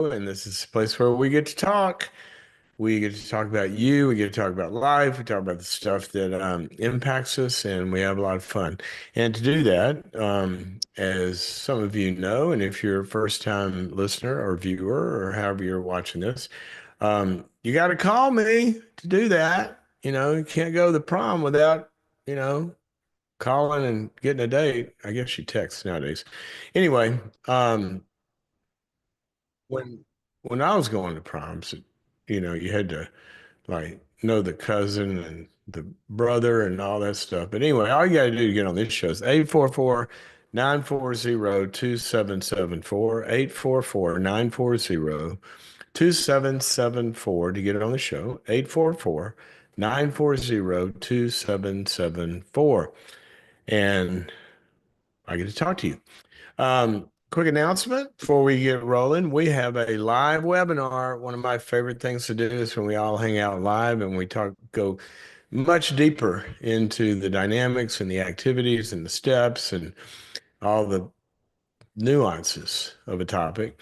and this is a place where we get to talk. We get to talk about you. We get to talk about life. We talk about the stuff that impacts us, and we have a lot of fun. And to do that, as some of you know, and if you're a first-time listener or viewer or however you're watching this, you got to call me to do that. You can't go to the prom without, you know, calling and getting a date. I guess you text nowadays. Anyway, when when I was going to proms, you had to like know the cousin and the brother and all that stuff. But anyway, all you got to do to get on this show is 844-940-2774, 844-940-2774 to get on the show, 844-940-2774. And I get to talk to you. Quick announcement before we get rolling. We have a live webinar. One of my favorite things to do is when we all hang out live and we go much deeper into the dynamics and the activities and the steps and all the nuances of a topic.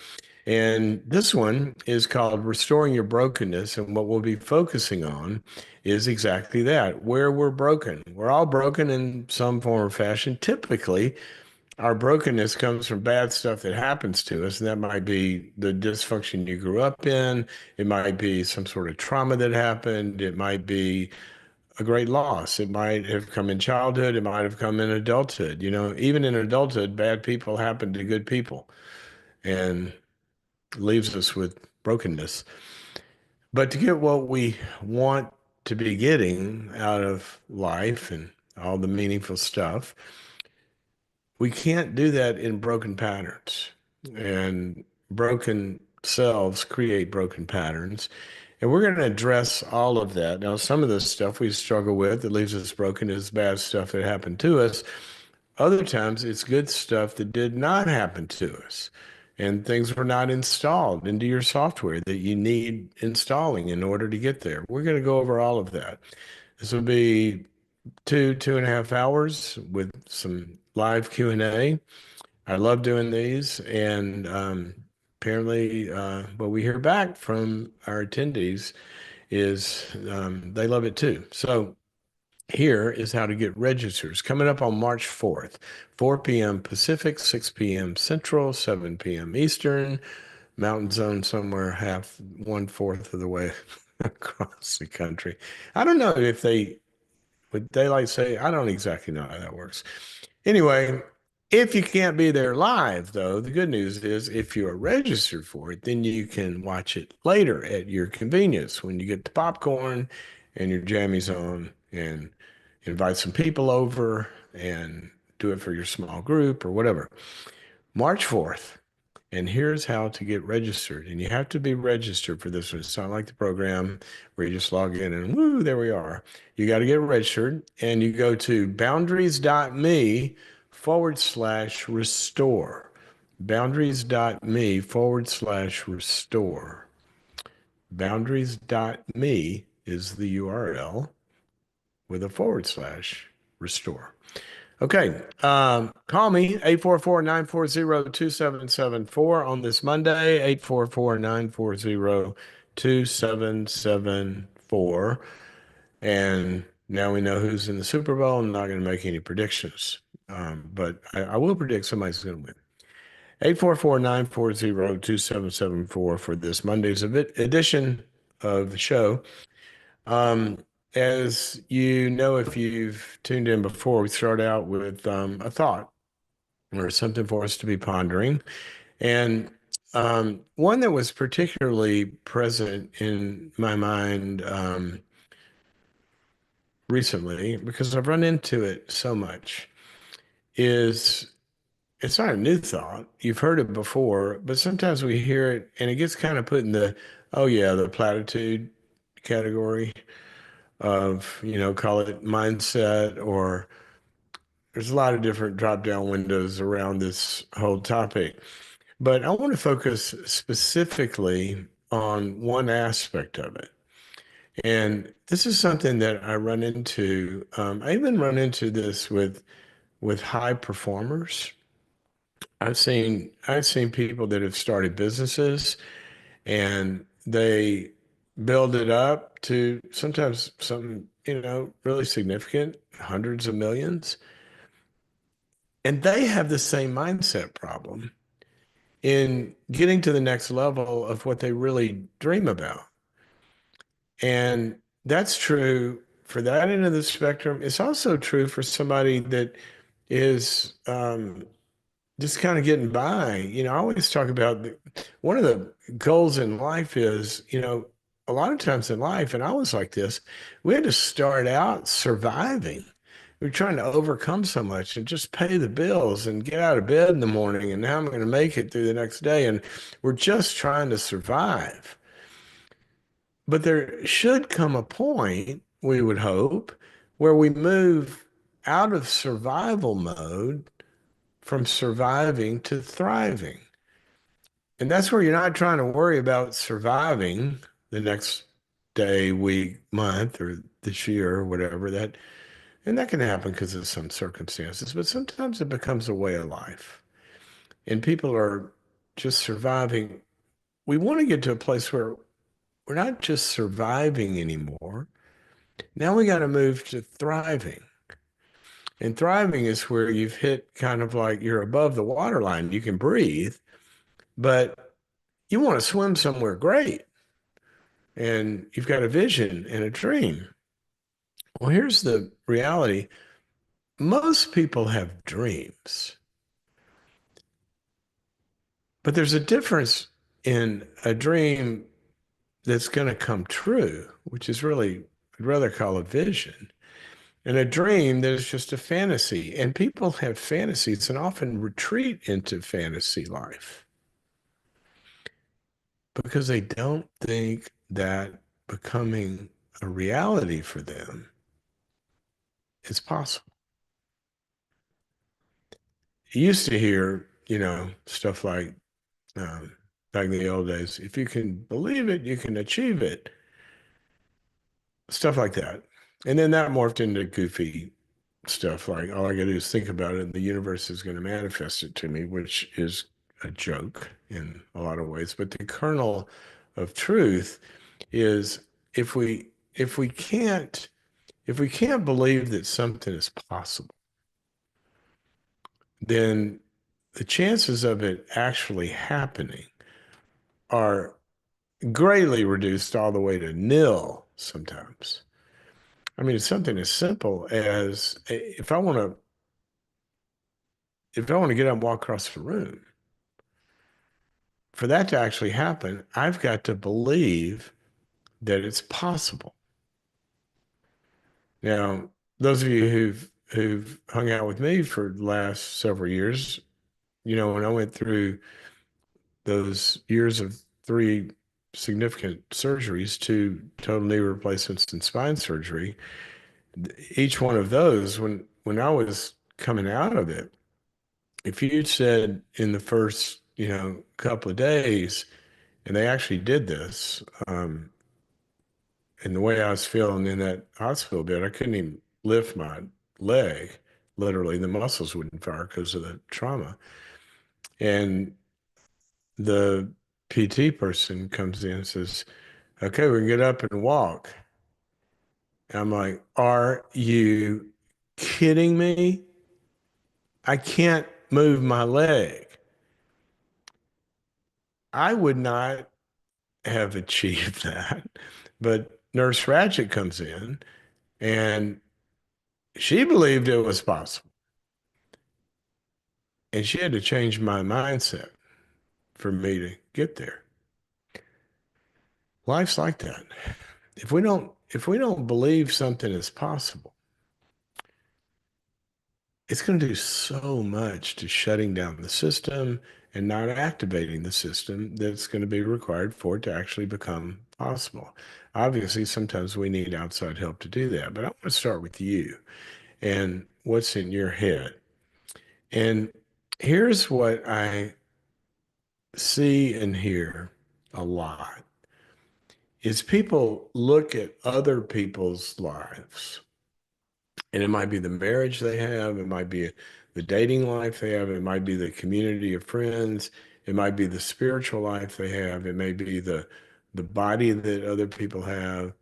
And this one is called Restoring Your Brokenness. And what we'll be focusing on is exactly that, where we're broken. We're all broken in some form or fashion. Typically, our brokenness comes from bad stuff that happens to us. And that might be the dysfunction you grew up in. It might be some sort of trauma that happened. It might be a great loss. It might have come in childhood. It might have come in adulthood. Even in adulthood, bad people happen to good people and leaves us with brokenness. But to get what we want to be getting out of life and all the meaningful stuff, we can't do that in broken patterns. And broken selves create broken patterns. And we're going to address all of that. Now, some of the stuff we struggle with that leaves us broken is bad stuff that happened to us. Other times, it's good stuff that did not happen to us. And things were not installed into your software that you need installing in order to get there. We're going to go over all of that. This will be 2.5 hours with some live Q&A. I love doing these, and apparently, what we hear back from our attendees is they love it too. So here is how to get registers. Coming up on March 4th, 4 p.m. Pacific, 6 p.m. Central, 7 p.m. Eastern, Mountain Zone somewhere half, 1/4 of the way across the country. I don't know if they with daylight say, I don't exactly know how that works. Anyway, if you can't be there live, though, the good news is if you are registered for it, then you can watch it later at your convenience when you get the popcorn and your jammies on and invite some people over and do it for your small group or whatever. March 4th. And here's how to get registered. And you have to be registered for this one. It's not like the program where you just log in and woo, there we are. You got to get registered and you go to boundaries.me/restore. Boundaries.me/restore. Boundaries.me is the URL with a /restore. Okay. Call me 844-940-2774 on this Monday, 844-940-2774. And now we know who's in the Super Bowl. I'm not going to make any predictions, but I will predict somebody's going to win. 844-940-2774 for this Monday's edition of the show. As you know, if you've tuned in before, we start out with a thought or something for us to be pondering. And one that was particularly present in my mind recently, because I've run into it so much, is it's not a new thought. You've heard it before, but sometimes we hear it and it gets kind of put in oh yeah, the platitude category of, call it mindset, or there's a lot of different drop down windows around this whole topic. But I want to focus specifically on one aspect of it. And this is something that I run into. I even run into this with high performers. I've seen people that have started businesses and they build it up to sometimes something, really significant, hundreds of millions. And they have the same mindset problem in getting to the next level of what they really dream about. And that's true for that end of the spectrum. It's also true for somebody that is just kind of getting by. I always talk about one of the goals in life is, a lot of times in life, and I was like this, we had to start out surviving. We're trying to overcome so much and just pay the bills and get out of bed in the morning. And now I'm going to make it through the next day. And we're just trying to survive. But there should come a point, we would hope, where we move out of survival mode from surviving to thriving. And that's where you're not trying to worry about surviving the next day, week, month, or this year, or whatever that, and that can happen because of some circumstances, but sometimes it becomes a way of life. And people are just surviving. We want to get to a place where we're not just surviving anymore. Now we got to move to thriving. And thriving is where you've hit kind of like you're above the waterline. You can breathe, but you want to swim somewhere great. And you've got a vision and a dream. Well, here's the reality. Most people have dreams, but there's a difference in a dream that's going to come true, which is really, I'd rather call a vision, and a dream that is just a fantasy. And people have fantasies and often retreat into fantasy life because they don't think that becoming a reality for them is possible. You used to hear, stuff like back in the old days, if you can believe it, you can achieve it, stuff like that. And then that morphed into goofy stuff like all I got to do is think about it and the universe is going to manifest it to me, which is a joke in a lot of ways. But the kernel of truth is if we if we can't if we can't believe that something is possible, then the chances of it actually happening are greatly reduced all the way to nil sometimes. I mean, it's something as simple as if I want to get up and walk across the room, for that to actually happen, I've got to believe that it's possible. Now, those of you who've hung out with me for the last several years, when I went through those years of three significant surgeries, two total knee replacements and spine surgery, each one of those, when I was coming out of it, if you'd said in the first, couple of days, and they actually did this, and the way I was feeling in that hospital bed, I couldn't even lift my leg. Literally, the muscles wouldn't fire because of the trauma. And the PT person comes in and says, "Okay, we can get up and walk." And I'm like, "Are you kidding me? I can't move my leg." I would not have achieved that. But Nurse Ratchet comes in and she believed it was possible. And she had to change my mindset for me to get there. Life's like that. If we don't believe something is possible, it's going to do so much to shutting down the system and not activating the system that's going to be required for it to actually become possible. Obviously, sometimes we need outside help to do that, but I want to start with you and what's in your head. And here's what I see and hear a lot is people look at other people's lives, and it might be the marriage they have, it might be the dating life they have, it might be the community of friends, It might be the spiritual life they have. It may be the body that other people have,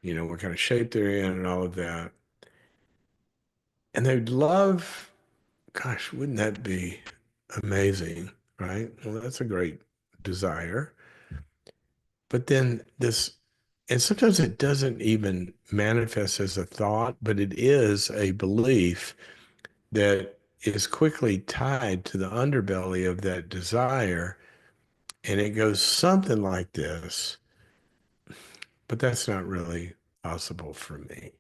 what kind of shape they're in and all of that. And they'd love, gosh, wouldn't that be amazing, right? Well, that's a great desire. But then and sometimes it doesn't even manifest as a thought, but it is a belief that is quickly tied to the underbelly of that desire. And it goes something like this, but that's not really possible for me.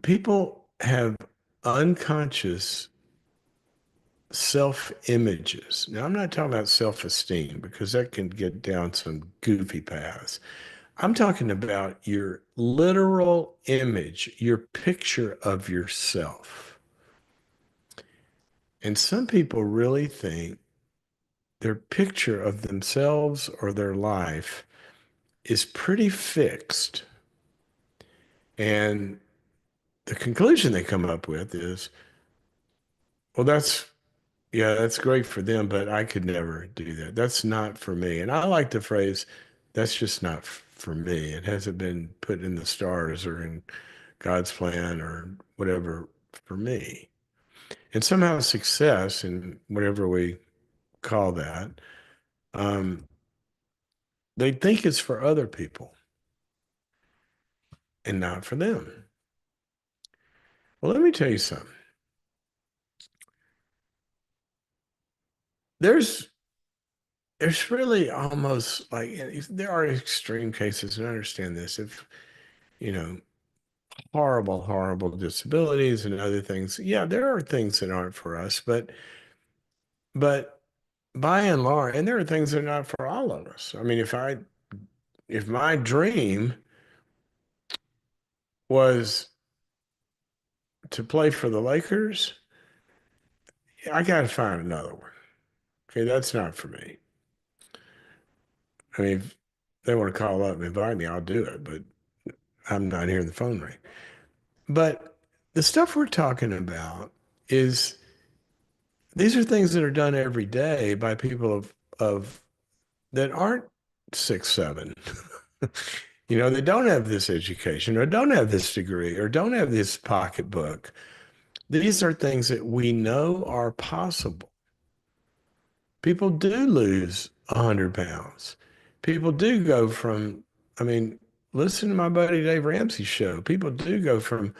People have unconscious self images. Now, I'm not talking about self esteem because that can get down some goofy paths. I'm talking about your literal image, your picture of yourself. And some people really think their picture of themselves or their life is pretty fixed. And the conclusion they come up with is, well, that's great for them, but I could never do that. That's not for me. And I like the phrase, that's just not for me. It hasn't been put in the stars or in God's plan or whatever for me. And somehow success, and whatever we call that, um, they think it's for other people and not for them. Well, let me tell you something. There's there's really almost like there are extreme cases, and I understand this. If you know horrible, horrible disabilities and other things, yeah, there are things that aren't for us, but by and large, and there are things that are not for all of us. I mean, if my dream was to play for the Lakers, I got to find another one. Okay, that's not for me. I mean, if they want to call up and invite me, I'll do it, but I'm not hearing the phone ring. But the stuff we're talking about is these are things that are done every day by people of that aren't 6'7". They don't have this education or don't have this degree or don't have this pocketbook. These are things that we know are possible. People do lose 100 pounds. People do go from, I mean, listen to my buddy Dave Ramsey's show. People do go from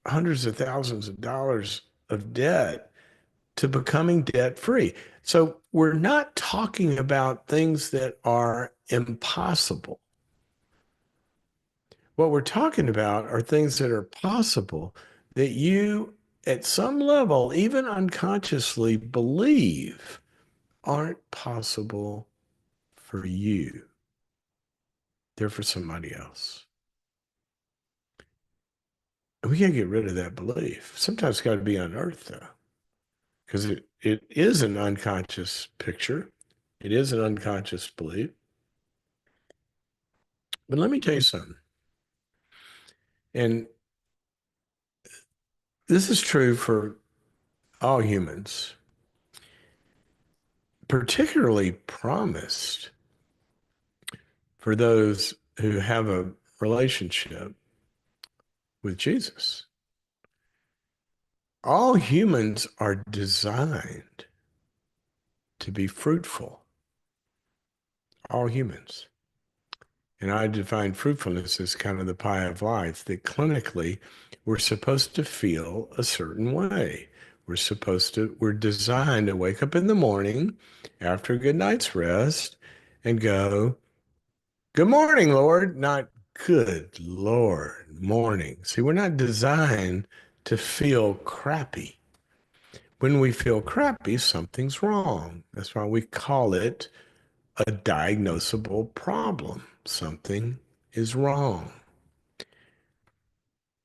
hundreds of thousands of dollars of debt to becoming debt free. So we're not talking about things that are impossible. What we're talking about are things that are possible that you, at some level, even unconsciously believe aren't possible for you. They're for somebody else. And we can't get rid of that belief. Sometimes it's got to be unearthed, though, because it is an unconscious picture. It is an unconscious belief. But let me tell you something. And this is true for all humans, particularly promised for those who have a relationship with Jesus. All humans are designed to be fruitful. All humans. And I define fruitfulness as kind of the pie of life, that clinically we're supposed to feel a certain way. We're designed to wake up in the morning after a good night's rest and go, good morning, Lord, not good Lord, morning. See, we're not designed to feel crappy. When we feel crappy, something's wrong. That's why we call it a diagnosable problem. Something is wrong.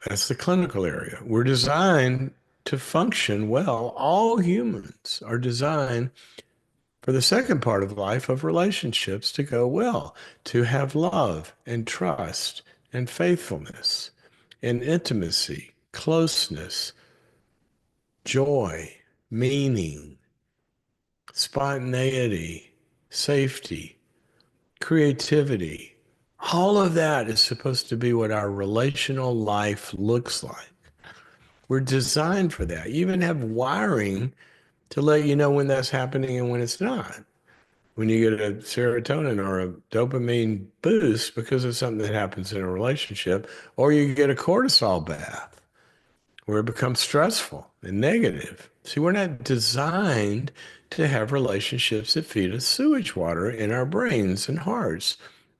That's the clinical area. We're designed to function well. All humans are designed for the second part of life of relationships to go well, to have love and trust and faithfulness and intimacy, closeness, joy, meaning, spontaneity, safety, creativity. All of that is supposed to be what our relational life looks like. We're designed for that. You even have wiring to let you know when that's happening and when it's not. When you get a serotonin or a dopamine boost because of something that happens in a relationship, or you get a cortisol bath where it becomes stressful and negative. See, we're not designed to have relationships that feed us sewage water in our brains and hearts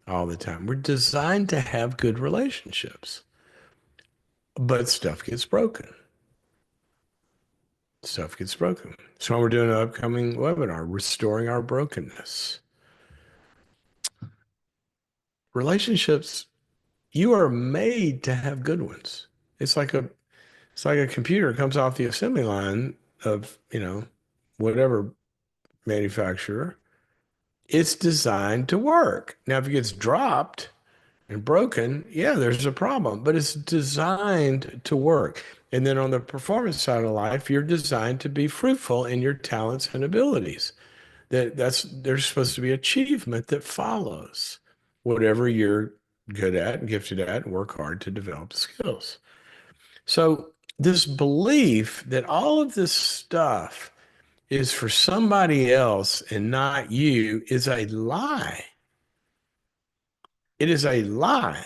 all the time. We're designed to have good relationships, but stuff gets broken. Stuff gets broken. So we're doing an upcoming webinar, Restoring Our Brokenness. Relationships, you are made to have good ones. It's like a it's like a computer comes off the assembly line of, whatever manufacturer. It's designed to work. Now, if it gets dropped and broken, yeah, there's a problem, but it's designed to work. And then on the performance side of life, you're designed to be fruitful in your talents and abilities. There's supposed to be achievement that follows whatever you're good at and gifted at, and work hard to develop skills. So this belief that all of this stuff is for somebody else and not you is a lie. It is a lie.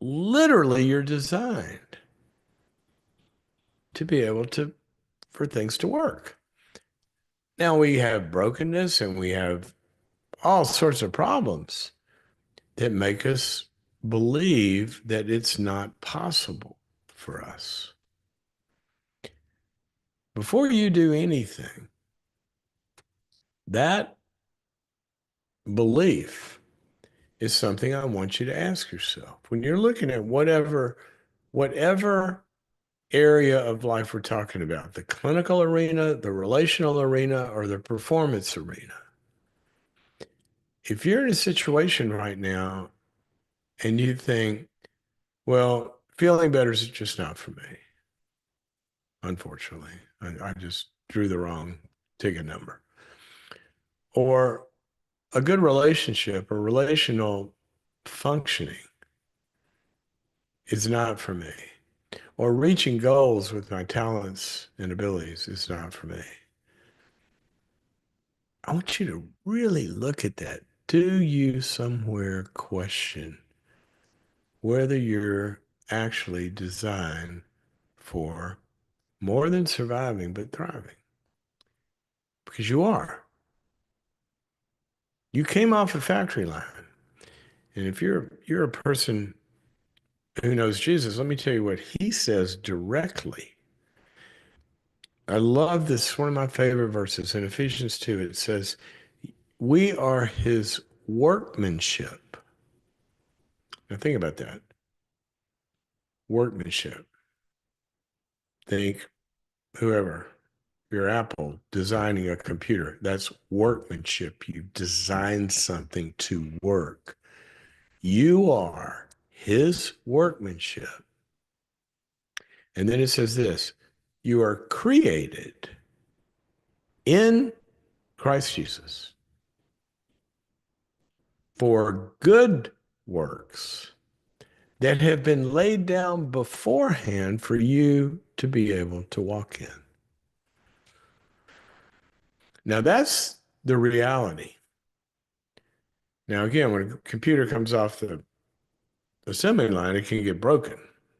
Literally, you're designed to be able to, for things to work. Now we have brokenness and we have all sorts of problems that make us believe that it's not possible for us. Before you do anything, that belief is something I want you to ask yourself. When you're looking at whatever area of life we're talking about, the clinical arena, the relational arena, or the performance arena, if you're in a situation right now and you think, well, feeling better is just not for me, unfortunately, I just drew the wrong ticket number. Or a good relationship or relational functioning is not for me. Or reaching goals with my talents and abilities is not for me. I want you to really look at that. Do you somewhere question whether you're actually designed for more than surviving, but thriving? Because you are. You came off a factory line. And if you're a person who knows Jesus, let me tell you what he says directly. I love this. One of my favorite verses in Ephesians 2. It says, we are his workmanship. Now think about that. Workmanship. Think whoever, your Apple designing a computer. That's workmanship. You designed something to work. You are his workmanship. And then it says this, you are created in Christ Jesus for good works that have been laid down beforehand for you to be able to walk in. Now that's the reality. Now, again, when a computer comes off the assembly line, it can get broken.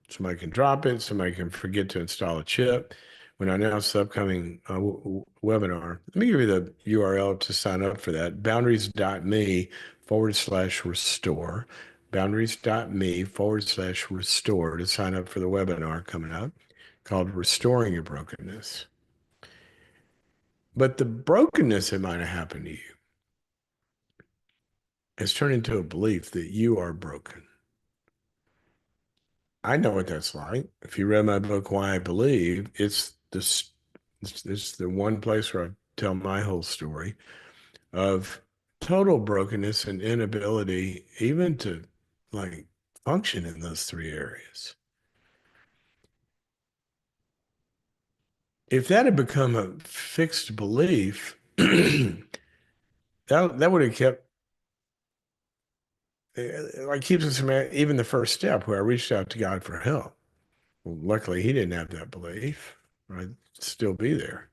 Somebody can drop it. Somebody can forget to install a chip. When I announce the upcoming webinar, let me give you the URL to sign up for that, boundaries.me/restore, boundaries.me/restore to sign up for the webinar coming up called Restoring Your Brokenness. But the brokenness that might have happened to you has turned into a belief that you are broken. I know what that's like. If you read my book, Why I Believe, it's the one place where I tell my whole story of total brokenness and inability even to like function in those three areas. if that had become a fixed belief, that would have kept like keeps us from even the first step where I reached out to God for help. Well, luckily, he didn't have that belief. I'd still be there.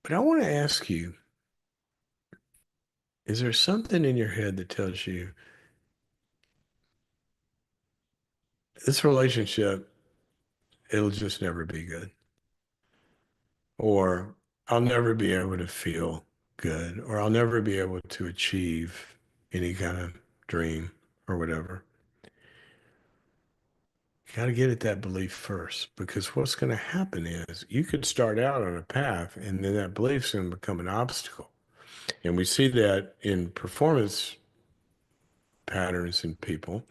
But I want to ask you, is there something in your head that tells you this relationship, it'll just never be good? Or I'll never be able to feel good, or I'll never be able to achieve any kind of dream or whatever. You got to get at that belief first because what's going to happen is you could start out on a path and then that belief's going to become an obstacle. And we see that in performance patterns in people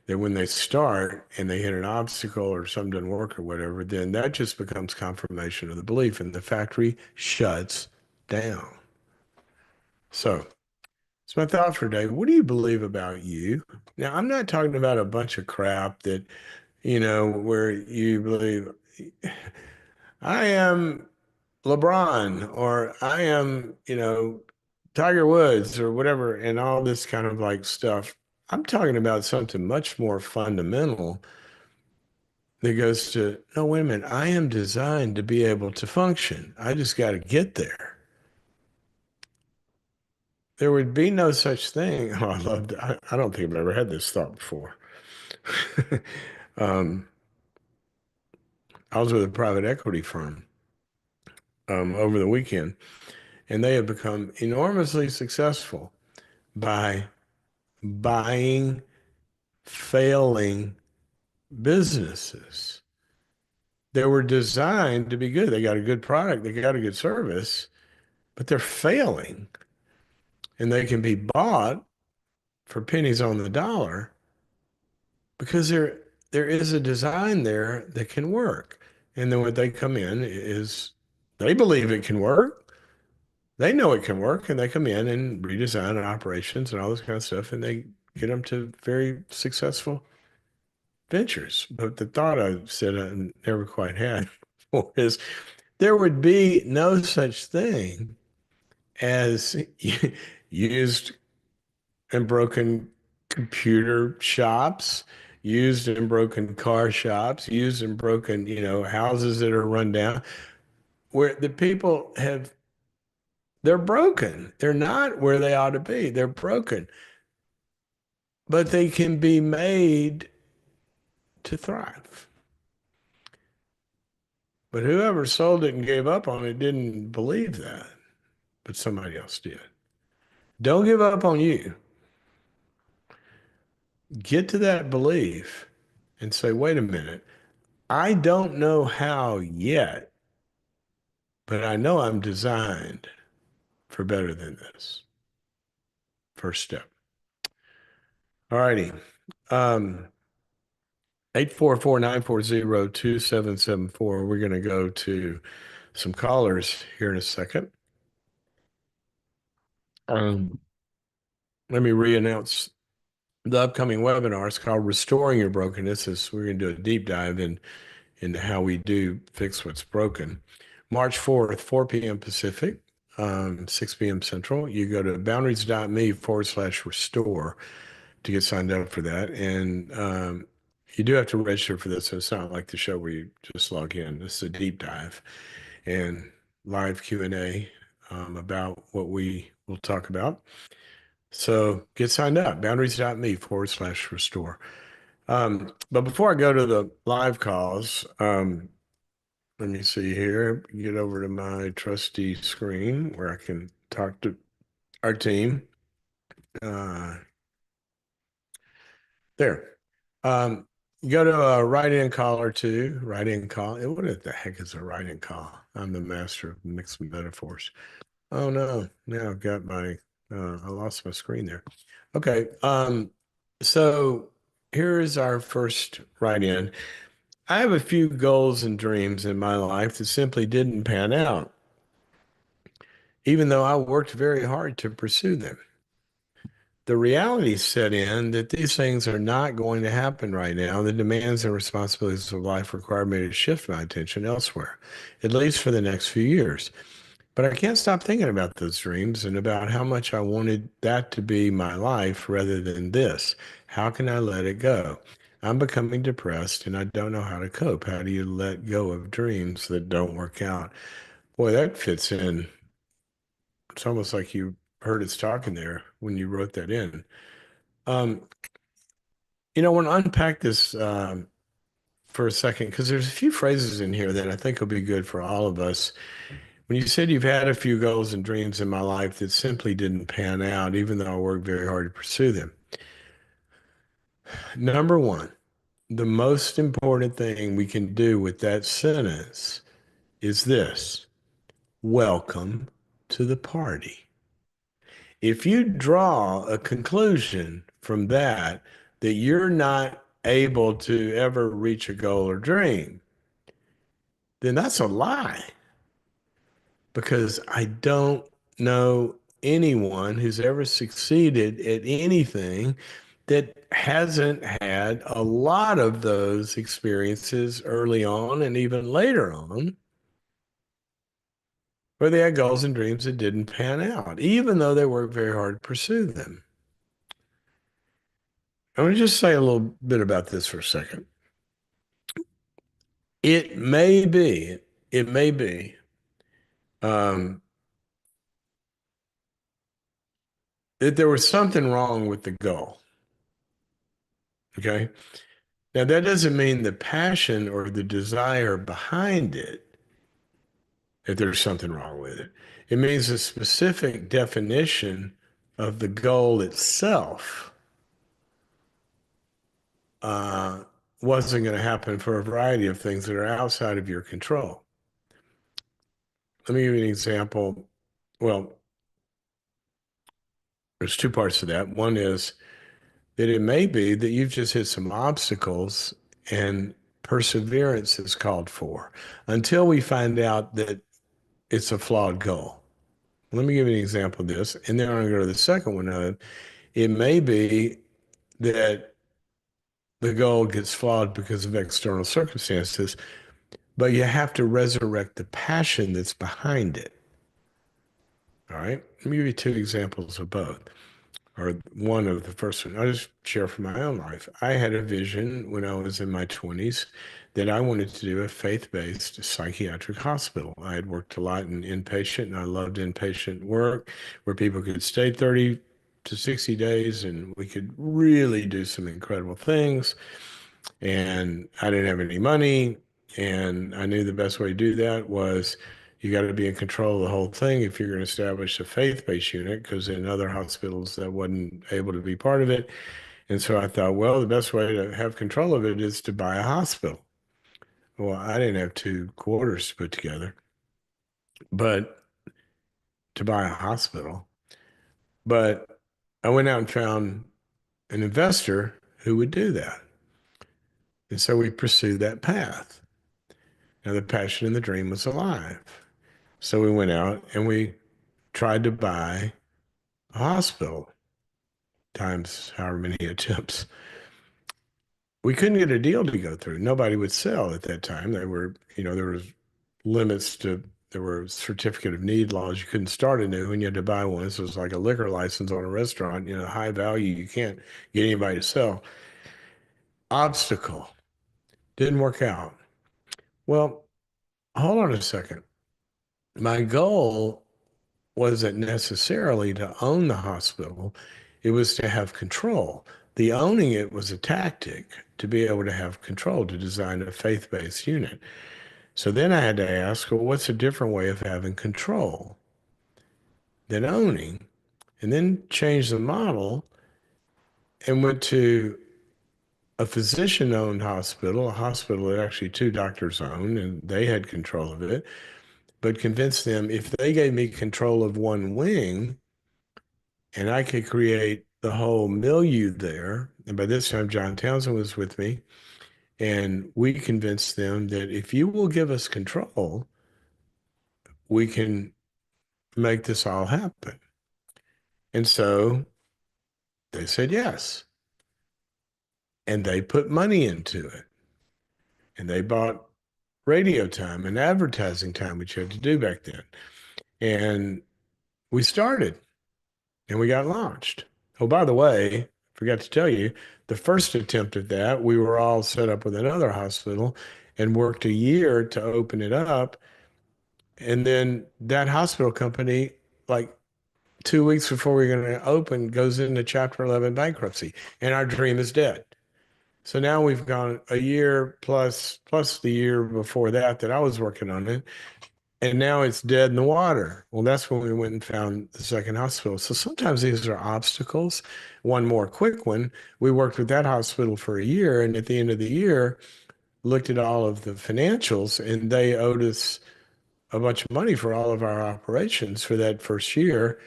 that when they start and they hit an obstacle or something doesn't work or whatever, then that just becomes confirmation of the belief and the factory shuts down. So it's my thought for today. What do you believe about you? Now, I'm not talking about a bunch of crap that, where you believe I am LeBron or I am, Tiger Woods or whatever, and all this kind of like stuff. I'm talking about something much more fundamental that goes to, no, wait a minute, I am designed to be able to function. I just got to get there. There would be no such thing. Oh, I loved it. I don't think I've ever had this thought before. um, I was with a private equity firm over the weekend, and they have become enormously successful by buying failing businesses. They were designed to be good. They got a good product, they got a good service, but they're failing. And they can be bought for pennies on the dollar because there is a design there that can work. And then what they come in is they believe it can work. They know it can work, and they come in and redesign operations and all this kind of stuff, and they get them to very successful ventures. But the thought I said I never quite had before is there would be no such thing as used and broken computer shops, used and broken car shops, used and broken, houses that are run down, where the people they're broken. They're not where they ought to be. They're broken, but they can be made to thrive. But whoever sold it and gave up on it didn't believe that, but somebody else did. Don't give up on you. Get to that belief and say, wait a minute, I don't know how yet, but I know I'm designed for better than this. First step. All righty. 844-940-2774. We're going to go to some callers here in a second. Um, Let me re-announce the upcoming webinar. It's called Restoring Your Brokenness. We're going to do a deep dive into how we do fix what's broken. March 4th, 4 p.m. Pacific, 6 p.m. Central. You go to boundaries.me/restore to get signed up for that. And you do have to register for this. So it's not like the show where you just log in. This is a deep dive and live Q&A about what we will talk about. So get signed up, boundaries.me/restore. But before I go to the live calls, let me see here, get over to my trusty screen where I can talk to our team. There. Go to a write-in call or two. Write-in call. What the heck is a write-in call? I'm the master of mixed metaphors. Oh no, now I've got I lost my screen there. Okay. So here's our first write-in. I have a few goals and dreams in my life that simply didn't pan out, even though I worked very hard to pursue them. the reality set in that these things are not going to happen right now. The demands and responsibilities of life require me to shift my attention elsewhere, at least for the next few years. But I can't stop thinking about those dreams and about how much I wanted that to be my life rather than this. How can I let it go? I'm becoming depressed and I don't know how to cope. How do you let go of dreams that don't work out? Boy, that fits in. It's almost like you heard us talking there when you wrote that in. Um, I want to unpack this for a second because there's a few phrases in here that I think will be good for all of us. When you said you've had a few goals and dreams in my life that simply didn't pan out, even though I worked very hard to pursue them. Number one, the most important thing we can do with that sentence is this: welcome to the party. If you draw a conclusion from that, that you're not able to ever reach a goal or dream, then that's a lie because I don't know anyone who's ever succeeded at anything that hasn't had a lot of those experiences early on and even later on where they had goals and dreams that didn't pan out, even though they worked very hard to pursue them. I want to just say a little bit about this for a second. It may be, it may be um, that there was something wrong with the goal. Okay. Now, that doesn't mean the passion or the desire behind it, if there's something wrong with it. It means a specific definition of the goal itself uh, wasn't going to happen for a variety of things that are outside of your control. Let me give you an example. Well, there's two parts to that. One is that it may be that you've just hit some obstacles and perseverance is called for until we find out that it's a flawed goal. Let me give you an example of this, and then I'm going to go to the second one of it. It may be that the goal gets flawed because of external circumstances, but you have to resurrect the passion that's behind it. All right. Let me give you two examples of both, or one of the first one. I'll just share from my own life. I had a vision when I was in my 20s that I wanted to do a faith-based psychiatric hospital. I had worked a lot in inpatient, and I loved inpatient work where people could stay 30 to 60 days and we could really do some incredible things. And I didn't have any money, and I knew the best way to do that was you got to be in control of the whole thing if you're going to establish a faith-based unit, because in other hospitals that wasn't able to be part of it. And so I thought, well, the best way to have control of it is to buy a hospital. Well, I didn't have two quarters to put together, but to buy a hospital. But I went out and found an investor who would do that. And so we pursued that path. Now, the passion and the dream was alive. So we went out and we tried to buy a hospital times however many attempts. We couldn't get a deal to go through. Nobody would sell at that time. There was limits to, there were certificate of need laws. You couldn't start a new and you had to buy one. So it was like a liquor license on a restaurant, high value. You can't get anybody to sell. Obstacle. Didn't work out. Well, hold on a second. My goal wasn't necessarily to own the hospital. It was to have control. The owning it was a tactic to be able to have control, to design a faith-based unit. So then I had to ask, well, what's a different way of having control than owning? And then change the model and went to a physician-owned hospital, a hospital that actually two doctors owned, and they had control of it, but convinced them if they gave me control of one wing, and I could create the whole milieu there. And by this time, John Townsend was with me, and we convinced them that if you will give us control, we can make this all happen. And so They said yes. And they put money into it. And they bought radio time and advertising time, which you had to do back then. And we started and we got launched. Oh, by the way, forgot to tell you, the first attempt at that, we were all set up with another hospital and worked a year to open it up. And then that hospital company, like 2 weeks before we are going to open, goes into Chapter 11 bankruptcy, and our dream is dead. So now we've gone a year plus the year before that I was working on it, and now it's dead in the water. Well, that's when we went and found the second hospital. So sometimes these are obstacles. One more quick one. We worked with that hospital for a year, and at the end of the year, looked at all of the financials, and they owed us a bunch of money for all of our operations for that first year.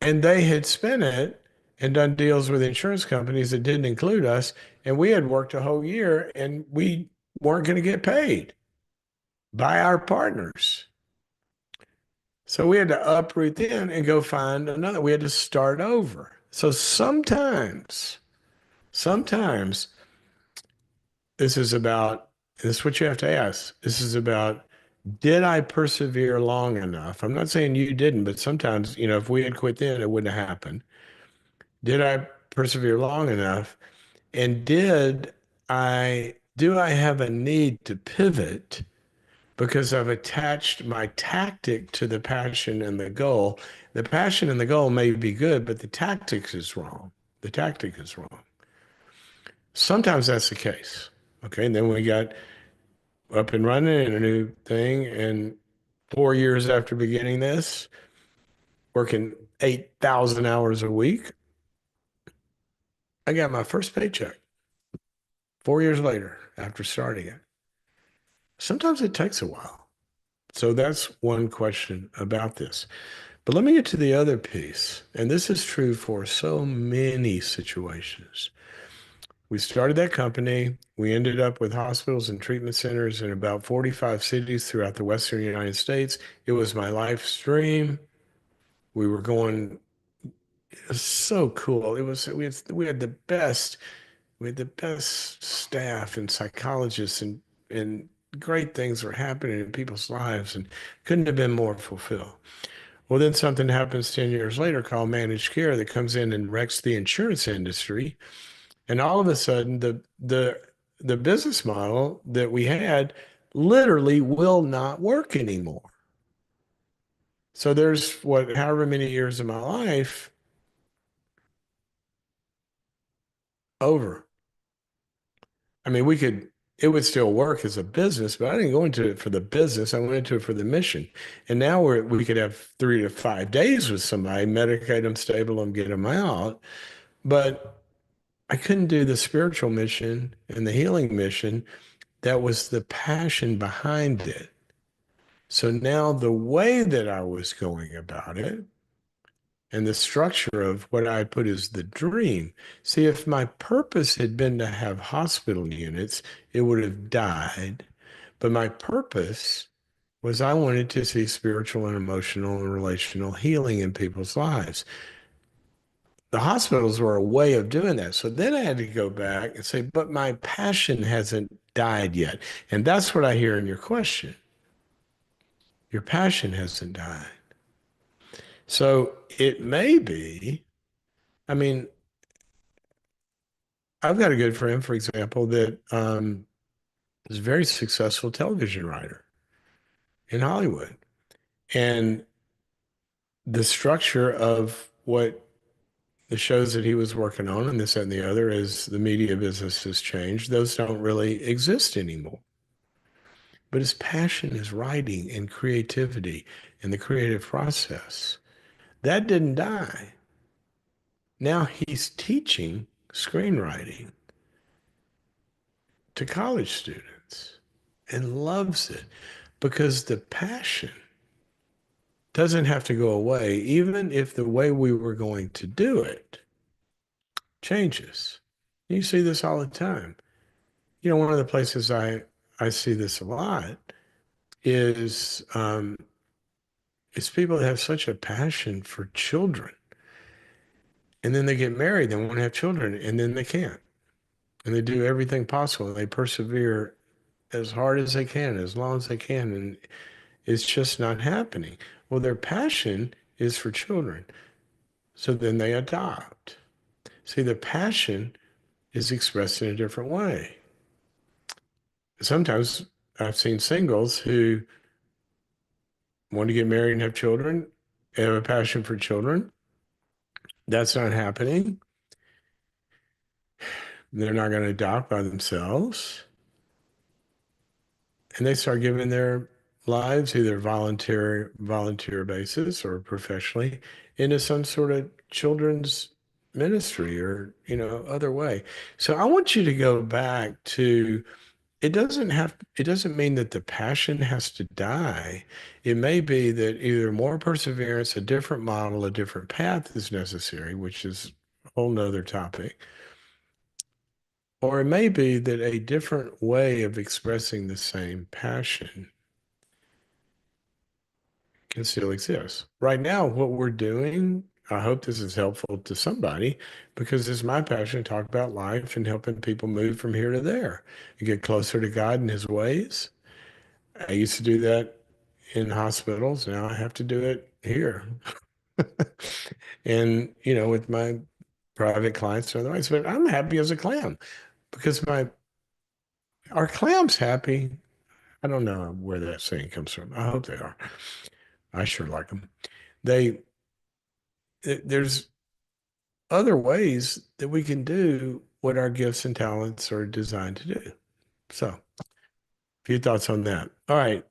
And they had spent it and done deals with insurance companies that didn't include us. And we had worked a whole year and we weren't going to get paid by our partners. So we had to uproot then and go find another. We had to start over. So sometimes this is about, this is what you have to ask. This is about, did I persevere long enough? I'm not saying you didn't, but sometimes, if we had quit then, it wouldn't have happened. Did I persevere long enough? And do I have a need to pivot because I've attached my tactic to the passion and the goal? The passion and the goal may be good, but the tactics is wrong. The tactic is wrong. Sometimes that's the case. Okay. And then we got up and running in a new thing. And 4 years after beginning this, working 8,000 hours a week, I got my first paycheck 4 years later after starting it. Sometimes it takes a while. So that's one question about this. But let me get to the other piece. And this is true for so many situations. We started that company. We ended up with hospitals and treatment centers in about 45 cities throughout the Western United States. It was my life's dream. We were going, it was so cool. We had the best, we had the best staff and psychologists, and great things were happening in people's lives, and couldn't have been more fulfilled. Well, then something happens 10 years later called managed care that comes in and wrecks the insurance industry. And all of a sudden, the business model that we had literally will not work anymore. So there's however many years of my life over. I mean, it would still work as a business, but I didn't go into it for the business. I went into it for the mission. And now we could have 3 to 5 days with somebody, medicate them, stable them, get them out. But I couldn't do the spiritual mission and the healing mission. That was the passion behind it. So now the way that I was going about it and the structure of what I put as the dream. See, if my purpose had been to have hospital units, it would have died. But my purpose was I wanted to see spiritual and emotional and relational healing in people's lives. The hospitals were a way of doing that. So then I had to go back and say, but my passion hasn't died yet. And that's what I hear in your question. Your passion hasn't died. So it may be, I mean, I've got a good friend, for example, that is a very successful television writer in Hollywood. And the structure of what the shows that he was working on and this that, and the other, as the media business has changed, those don't really exist anymore. But his passion is writing and creativity and the creative process. That didn't die. Now he's teaching screenwriting to college students and loves it because the passion doesn't have to go away, even if the way we were going to do it changes. You see this all the time. One of the places I see this a lot is people that have such a passion for children. And then they get married, they want to have children, and then they can't. And they do everything possible. They persevere as hard as they can, as long as they can, and it's just not happening. Well, their passion is for children. So then they adopt. See, the passion is expressed in a different way. Sometimes I've seen singles who want to get married and have children, and have a passion for children. That's not happening. They're not going to adopt by themselves. And they start giving their lives, either volunteer basis or professionally, into some sort of children's ministry or, other way. So I want you to go back to it doesn't mean that the passion has to die. It may be that either more perseverance, a different model, a different path is necessary, which is a whole nother topic. Or it may be that a different way of expressing the same passion can still exist. Right now, what we're doing, I hope this is helpful to somebody because it's my passion to talk about life and helping people move from here to there and get closer to God and His ways. I used to do that in hospitals. Now I have to do it here. And, with my private clients and otherwise, but I'm happy as a clam because our clams happy. I don't know where that saying comes from. I hope they are. I sure like them. They there's other ways that we can do what our gifts and talents are designed to do. So, a few thoughts on that. All right.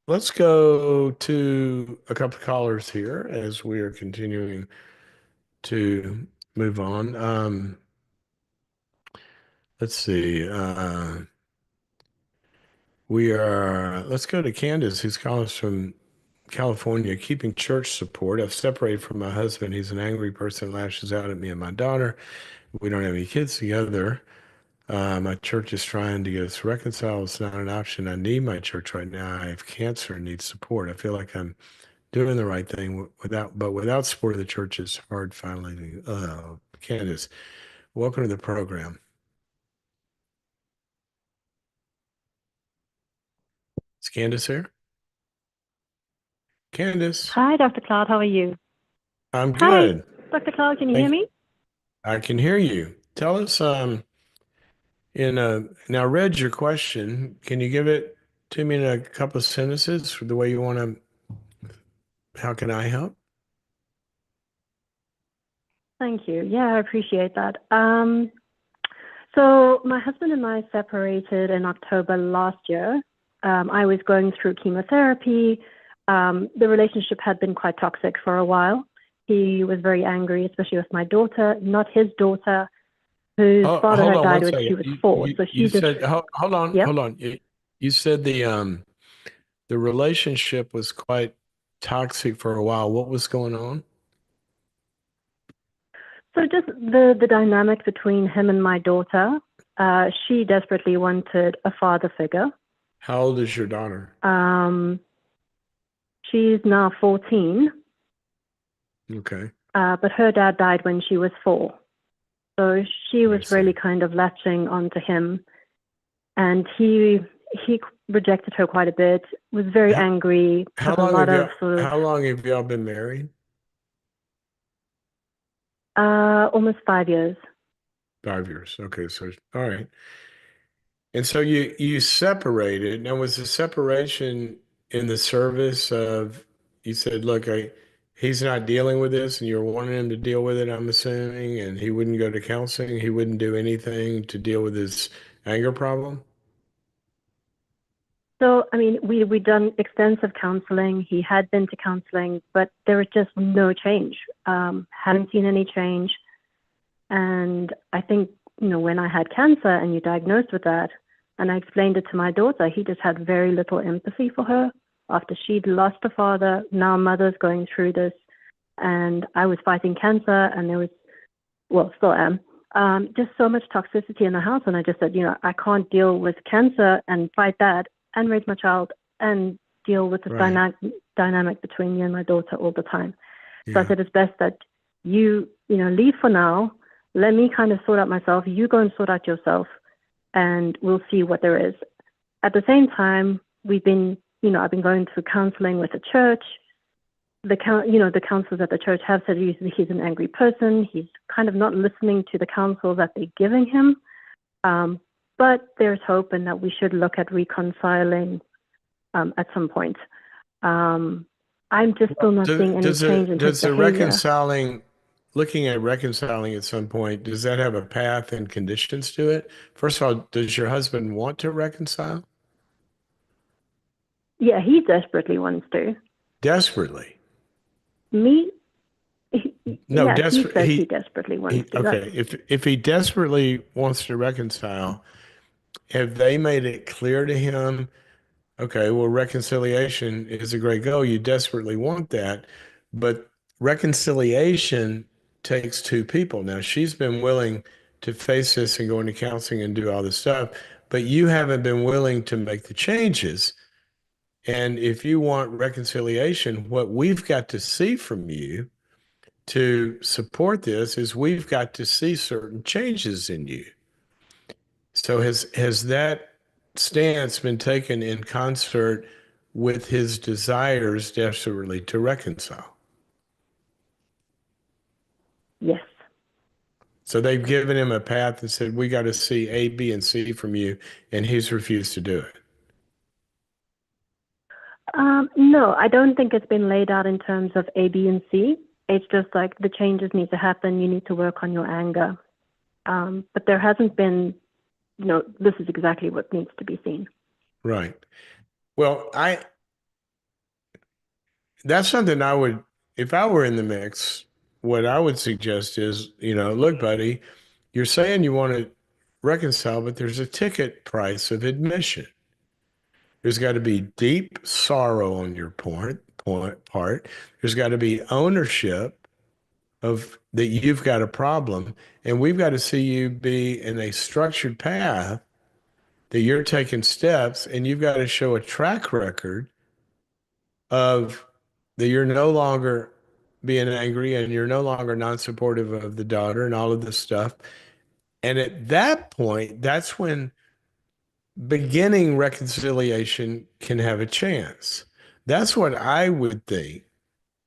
Let's go to a couple of callers here as we are continuing to move on. Let's see. Let's go to Candace, who's calling us from California, keeping church support. I've separated from my husband. He's an angry person, lashes out at me and my daughter. We don't have any kids together. My church is trying to get us reconciled. It's not an option. I need my church right now. I have cancer and need support. I feel like I'm doing the right thing without support of the church, it's hard finally. Candace, welcome to the program. Is Candace here? Candace, Hi, Dr. Cloud. How are you? I'm Hi, good. Dr. Cloud. Can you hear Thank me? I can hear you. Tell us, now I read your question. Can you give it to me in a couple of sentences for the way you want to, how can I help? Thank you. Yeah, I appreciate that. So my husband and I separated in October last year. I was going through chemotherapy. The relationship had been quite toxic for a while. He was very angry, especially with my daughter, not his daughter, whose Oh, father hold had on one died when she second. was You four. you So you he just, said hold on, yep. hold on. You said the relationship was quite toxic for a while. What was going on? So just the dynamic between him and my daughter. She desperately wanted a father figure. How old is your daughter? Um, she's now 14, Okay, but her dad died when she was 4. So she I was really see. kind of latching onto him, and he rejected her quite a bit. Was very How, angry. how Took a long lot have of y'all sort of how long have y'all been married? almost 5 years. 5 years. Okay, so all right. And so you separated. Now, was the separation in the service of you said, look, he's not dealing with this, and you're wanting him to deal with it, I'm assuming, and he wouldn't go to counseling, he wouldn't do anything to deal with his anger problem? So I mean, we done extensive counseling. He had been to counseling, but there was just no change. Hadn't seen any change. And I think, when I had cancer and you diagnosed with that, and I explained it to my daughter, he just had very little empathy for her after she'd lost a father. Now mother's going through this, and I was fighting cancer, and there was, well, still am, just so much toxicity in the house. And I just said, I can't deal with cancer and fight that and raise my child and deal with this Right. dynamic between me and my daughter all the time. So I Yeah. said it's best that leave for now. Let me kind of sort out myself. You go and sort out yourself, and we'll see what there is. At the same time, I've been going through counseling with the church. The counselors at the church have said he's an angry person. He's kind of not listening to the counsel that they're giving him. But there's hope, and that we should look at reconciling at some point. I'm just still not seeing any change in his Does the behavior. looking at reconciling at some point, does that have a path and conditions to it? First of all, does your husband want to reconcile? Yeah, he desperately wants to. Desperately. Me, No, yeah, he desperate. says he desperately wants to. That's Okay. If he desperately wants to reconcile, have they made it clear to him? Okay, well, reconciliation is a great goal. You desperately want that, but reconciliation takes two people. Now, she's been willing to face this and go into counseling and do all this stuff, but you haven't been willing to make the changes. And if you want reconciliation, what we've got to see from you to support this is we've got to see certain changes in you. So has that stance been taken in concert with his desires desperately to reconcile? yes. So they've given him a path and said, we got to see A, B, and C from you, and he's refused to do it. No, I don't think it's been laid out in terms of A, B, and C. It's just like the changes need to happen. You need to work on your anger. But there hasn't been, this is exactly what needs to be seen. Right. Well, that's something I would, if I were in the mix, what I would suggest is, look, buddy, you're saying you want to reconcile, but there's a ticket price of admission. There's got to be deep sorrow on your part. There's got to be ownership of that you've got a problem, and we've got to see you be in a structured path that you're taking steps, and you've got to show a track record of that you're no longer being angry and you're no longer non-supportive of the daughter and all of this stuff. And at that point, that's when beginning reconciliation can have a chance. That's what I would think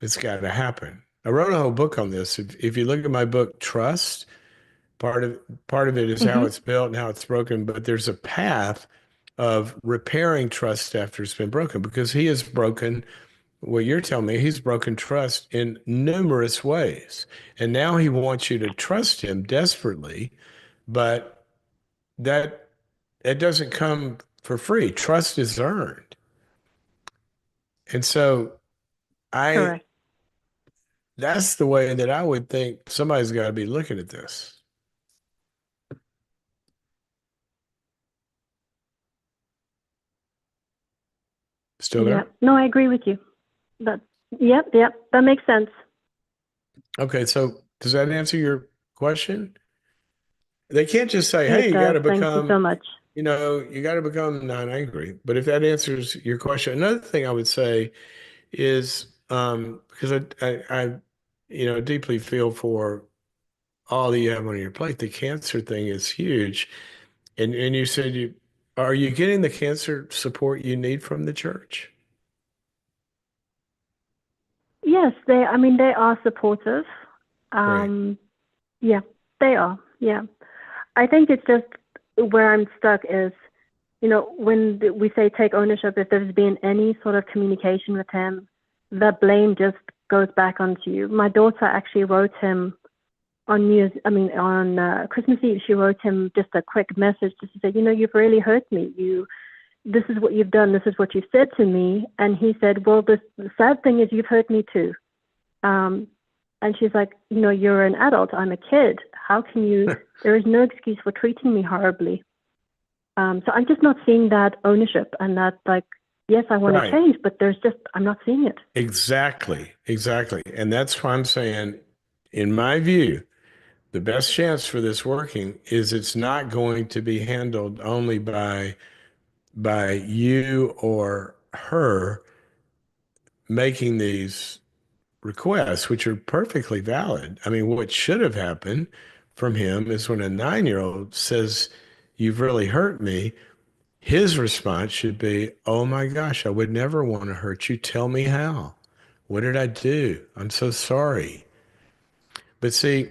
has got to happen. I wrote a whole book on this. If you look at my book, Trust, part of it is how Mm-hmm. it's built and how it's broken, but there's a path of repairing trust after it's been broken because he has broken what you're telling me, he's broken trust in numerous ways. And now he wants you to trust him desperately, but that it doesn't come for free. Trust is earned. And so I Correct. that's the way that I would think somebody's got to be looking at this. Still Yeah. there? No, I agree with you. That, yep, that makes sense. Okay, so does that answer your question? They can't just say, hey, It you got does. to Thank you so become, much. you got to become non-angry. But if that answers your question, another thing I would say is because I deeply feel for all that you have on your plate. The cancer thing is huge. And you said are you getting the cancer support you need from the church? Yes, they are supportive. Great. Um, yeah, they are. Yeah. I think it's just where I'm stuck is, when we say take ownership, if there's been any sort of communication with him, the blame just goes back onto you. My daughter actually wrote him on Christmas Eve, she wrote him just a quick message just to say, you've really hurt me. This is what you've done. This is what you've said to me. And he said, well, the sad thing is you've hurt me too. Um, and she's like, you're an adult. I'm a kid. How can you, there is no excuse for treating me horribly. So I'm just not seeing that ownership and that like, yes, I want to Right. change, but I'm not seeing it. Exactly. Exactly. And that's why I'm saying, in my view, the best chance for this working is it's not going to be handled only by you or her making these requests, which are perfectly valid. I mean, what should have happened from him is when a 9-year-old says, "You've really hurt me," his response should be, "Oh my gosh, I would never want to hurt you. Tell me how. What did I do? I'm so sorry." But see,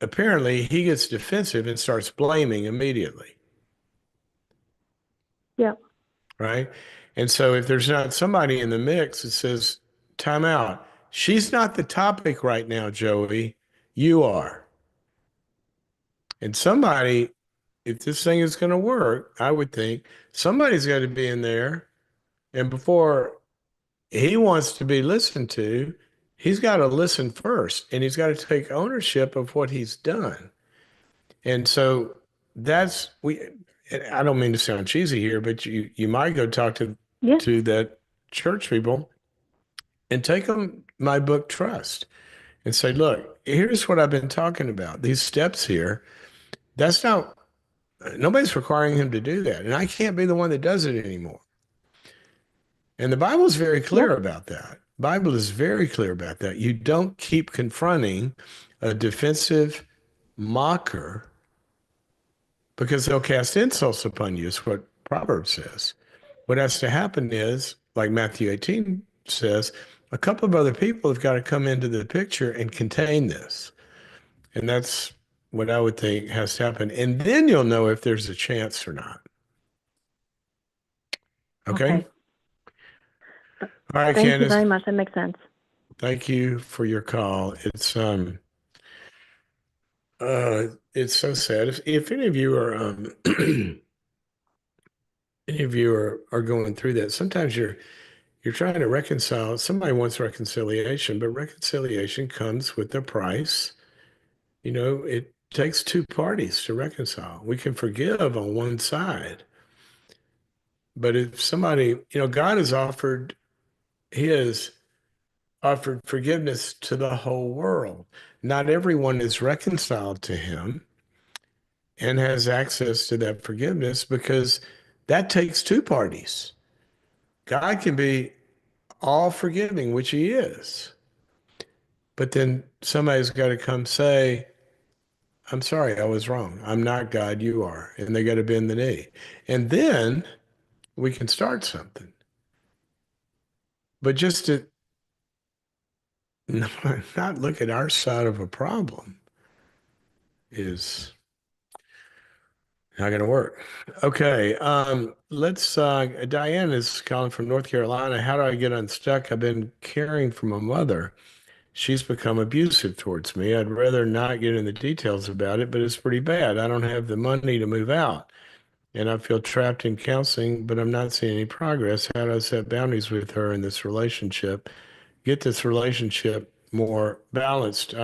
apparently he gets defensive and starts blaming immediately, Yeah. right? And so if there's not somebody in the mix that says, "Time out. She's not the topic right now, Joey. You are." And somebody, if this thing is going to work, I would think somebody's got to be in there. And before he wants to be listened to, he's got to listen first and he's got to take ownership of what he's done. And so that's we and I don't mean to sound cheesy here, but you might go talk Yeah. to that church people and take them my book Trust and say, "Look, here's what I've been talking about. These steps here. That's not nobody's requiring him to do that. And I can't be the one that does it anymore." And the Bible is very clear Yep. about that. Bible is very clear about that. You don't keep confronting a defensive mocker because they'll cast insults upon you, is what Proverbs says. What has to happen is, like Matthew 18 says, a couple of other people have got to come into the picture and contain this. And that's what I would think has to happen. And then you'll know if there's a chance or not. Okay? Okay. All right, Thank you Candace. very much. That makes sense. Thank you for your call. It's so sad. If any of you are any of you are going through that, sometimes you're trying to reconcile. Somebody wants reconciliation, but reconciliation comes with a price. You know, it takes two parties to reconcile. We can forgive on one side, but if somebody, God He has offered forgiveness to the whole world. Not everyone is reconciled to Him and has access to that forgiveness because that takes two parties. God can be all forgiving, which He is, but then somebody's got to come say, "I'm sorry, I was wrong. I'm not God, you are." And they got to bend the knee. And then we can start something. But just to not look at our side of a problem is not going to work. Okay. Diane is calling from North Carolina. How do I get unstuck? I've been caring for my mother. She's become abusive towards me. I'd rather not get into the details about it, but it's pretty bad. I don't have the money to move out, and I feel trapped in counseling, but I'm not seeing any progress. How do I set boundaries with her in this relationship? Get this relationship more balanced.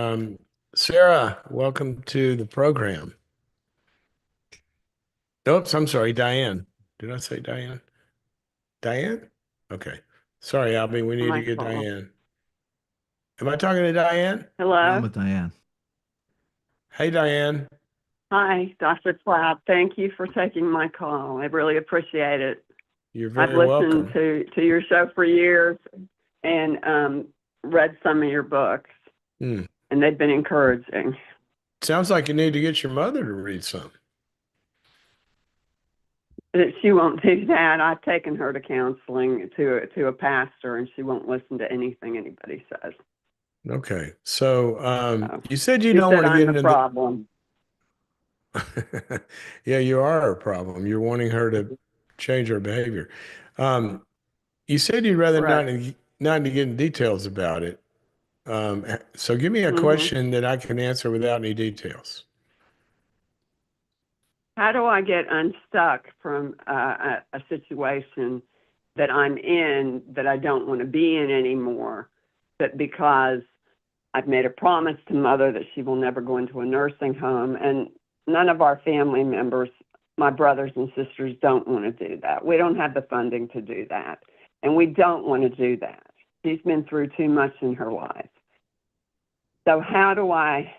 Sarah, welcome to the program. Oops, I'm sorry, Diane. Did I say Diane? Diane? Okay. Sorry, Albie, we need to My get fault. Diane. Am I talking to Diane? Yeah, I'm Hello. with Diane. Hey, Diane. Hi, Dr. Clapp. Thank you for taking my call. I really appreciate it. You're I've very listened welcome. to your show for years and read some of your books, Hmm. and they've been encouraging. Sounds like you need to get your mother to read some. But she won't do that. I've taken her to counseling to a pastor, and she won't listen to anything anybody says. Okay. So So you said you she don't said want to I'm get the into problem. the Yeah, you are a problem. You're wanting her to change her behavior. Um, you said you'd rather Correct. not to get in details about it. So give me a hmm question that I can answer without any details. How do I get unstuck from a situation that I'm in that I don't want to be in anymore? But because I've made a promise to mother that she will never go into a nursing home, and none of our family members, my brothers and sisters, don't want to do that. We don't have the funding to do that, and we don't want to do that. She's been through too much in her life. So how do I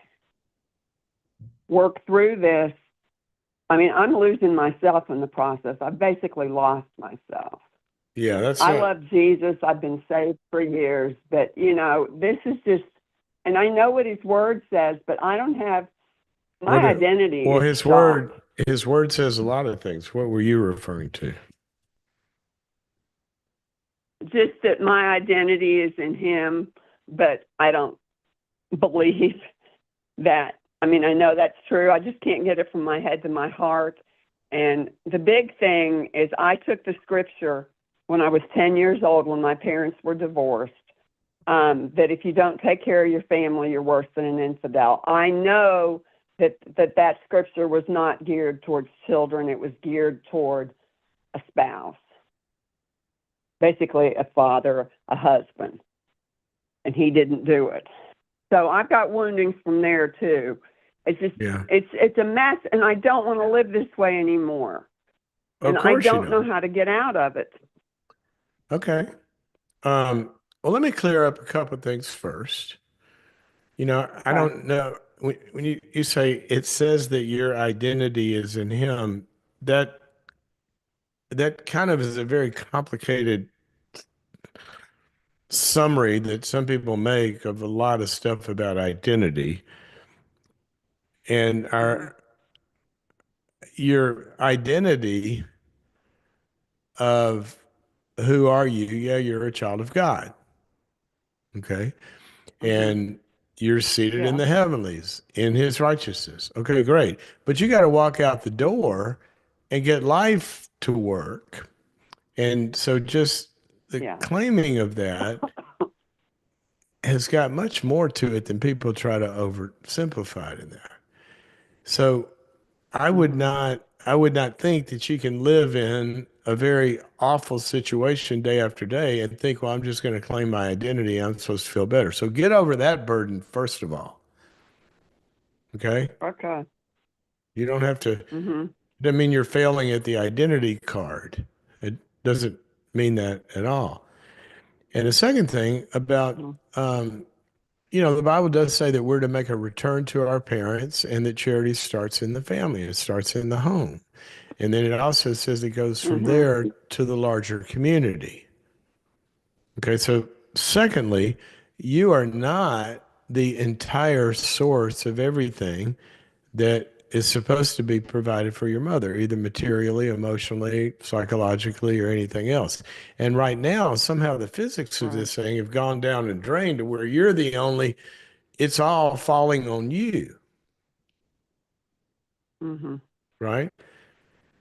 work through this? I mean, I'm losing myself in the process. I've basically lost myself. Yeah, that's I not. love Jesus. I've been saved for years, but this is just, and I know what his word says, but I don't have, What? my identity Well, is shot. his word says a lot of things. What were you referring to? Just that my identity is in him, but I don't believe that. I mean, I know that's true. I just can't get it from my head to my heart. And the big thing is, I took the scripture when I was 10 years old, when my parents were divorced, that if you don't take care of your family, you're worse than an infidel. I know that scripture was not geared towards children. It was geared toward a spouse, basically a father, a husband, and he didn't do it. So I've got woundings from there too. It's just, Yeah. it's a mess, and I don't want to live this way anymore. Of And I course you don't know don't. how to get out of it. Okay. Well, let me clear up a couple of things first. I Okay. don't know when you say it says that your identity is in him, that that kind of is a very complicated summary that some people make of a lot of stuff about identity. And Mhm. our your identity of who are you? Yeah, you're a child of God. Okay. Mhm. And you're seated in Yeah. the heavenlies in his righteousness. Okay, great. But you got to walk out the door and get life to work. And so just the Yeah. claiming of that has got much more to it than people try to oversimplify it in there. So Mhm. I would not think that you can live in a very awful situation day after day and think, well, I'm just going to claim my identity. I'm supposed to feel better. So get over that burden first of all. Okay. Okay. You don't have to, Mhm. doesn't mean you're failing at the identity card. It doesn't mean that at all. And the second thing about, Mhm. the Bible does say that we're to make a return to our parents and that charity starts in the family, it starts in the home. And then it also says it goes from Mhm. there to the larger community. Okay, so secondly, you are not the entire source of everything that is supposed to be provided for your mother, either materially, emotionally, psychologically, or anything else. And right now, somehow the physics of Right. this thing have gone down and drained to where you're the only, it's all falling on you, Mhm. right?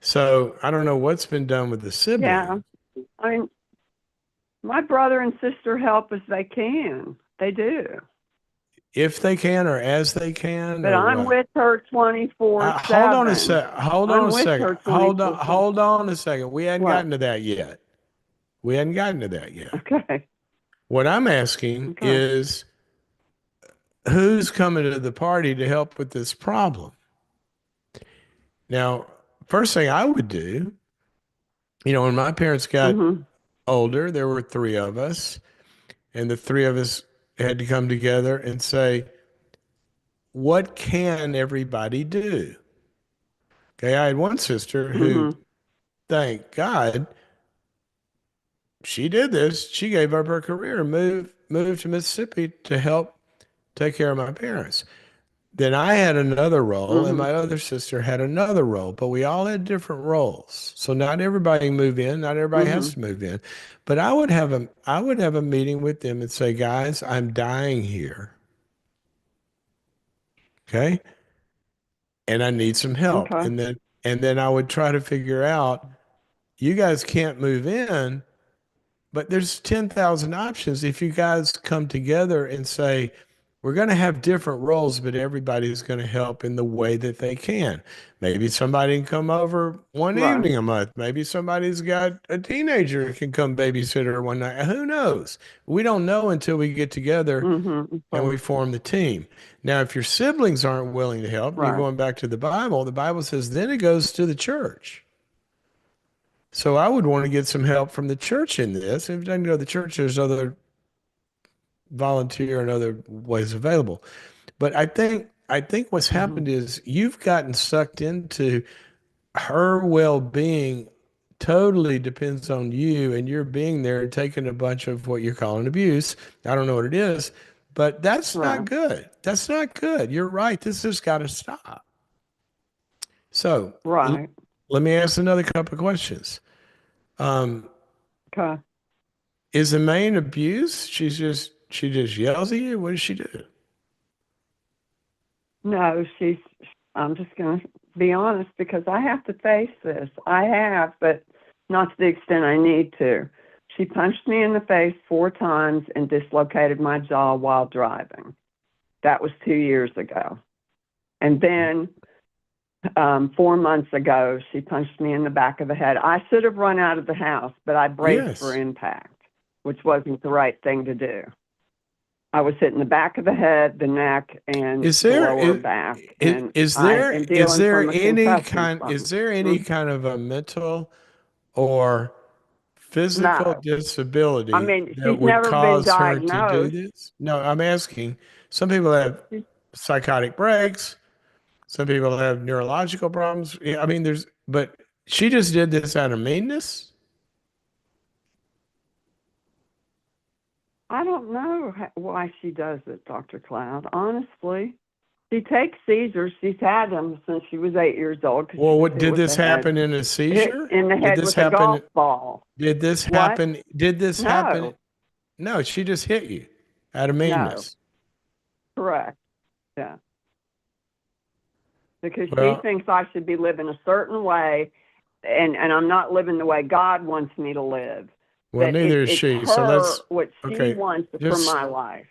So I don't know what's been done with the Yeah. sibling. I mean, my brother and sister help as they can. They do. If they can, or as they can, But or I'm what? with her 24 Hold on a 7. sec. Hold on I'm a with second. her 24/7. Hold on a second. We hadn't What? gotten to that yet. We hadn't gotten to that yet. Okay. What I'm asking Okay. is who's coming to the party to help with this problem? Now, first thing I would do, when my parents got Mhm. older, there were three of us, and the three of us had to come together and say, what can everybody do? Okay, I had one sister who, Mhm. thank God, she did this. She gave up her career and moved to Mississippi to help take care of my parents. Then I had another role, and Mhm. my other sister had another role, but we all had different roles. So not everybody move in, not everybody has Mhm. to move in. But I would have a meeting with them and say, guys, I'm dying here. Okay. And I need some help. Okay. And then I would try to figure out, you guys can't move in, but there's 10,000 options if you guys come together and say, we're going to have different roles, but everybody's going to help in the way that they can. Maybe somebody can come over one Right. evening a month. Maybe somebody's got a teenager who can come babysit her one night. Who knows? We don't know until we get together Mhm. and Okay. we form the team. Now, if your siblings aren't willing to help, and you're Right. going back to the Bible says then it goes to the church. So I would want to get some help from the church in this. If it doesn't go to the church, there's other volunteer and other ways available. But I think what's Mhm. happened is you've gotten sucked into her well-being totally depends on you and you're being there and taking a bunch of what you're calling abuse. I don't know what it is, but that's not Right. good. That's not good. You're right. This has got to stop. So Right. let me ask another couple of questions. Um, Okay. is the main abuse? She just yells at you. What does she do? No, I'm just going to be honest because I have to face this. I have, but not to the extent I need to. She punched me in the face 4 times and dislocated my jaw while driving. That was 2 years ago. And then 4 months ago, she punched me in the back of the head. I should have run out of the house, but I braced for Yes. impact, which wasn't the right thing to do. I was hitting the back of the head, the neck, and Is the there lower back, and is I there am is dealing there from a any concussion kind from is it. there any Hmm? kind of a mental or physical No, I disability mean that she's would never been cause her to do diagnosed. this? No, I'm asking. Some people have She's, psychotic breaks. Some people have neurological problems. Yeah, I mean, but she just did this out of meanness. I don't know why she does it, Dr. Cloud. Honestly, she takes seizures. She's had them since she was 8 years old because she Well, was what hit did with this the head, happen in a hit seizure? in the Did head this with a golf happen? ball. Did this What? happen? Did this happen? No, No, she just hit you out of no, meanness. correct. Yeah, because she Well, thinks I should be living a certain way, and I'm not living the way God wants me to live. well, That neither is it's she. So her let's, what she okay, wants for just my life.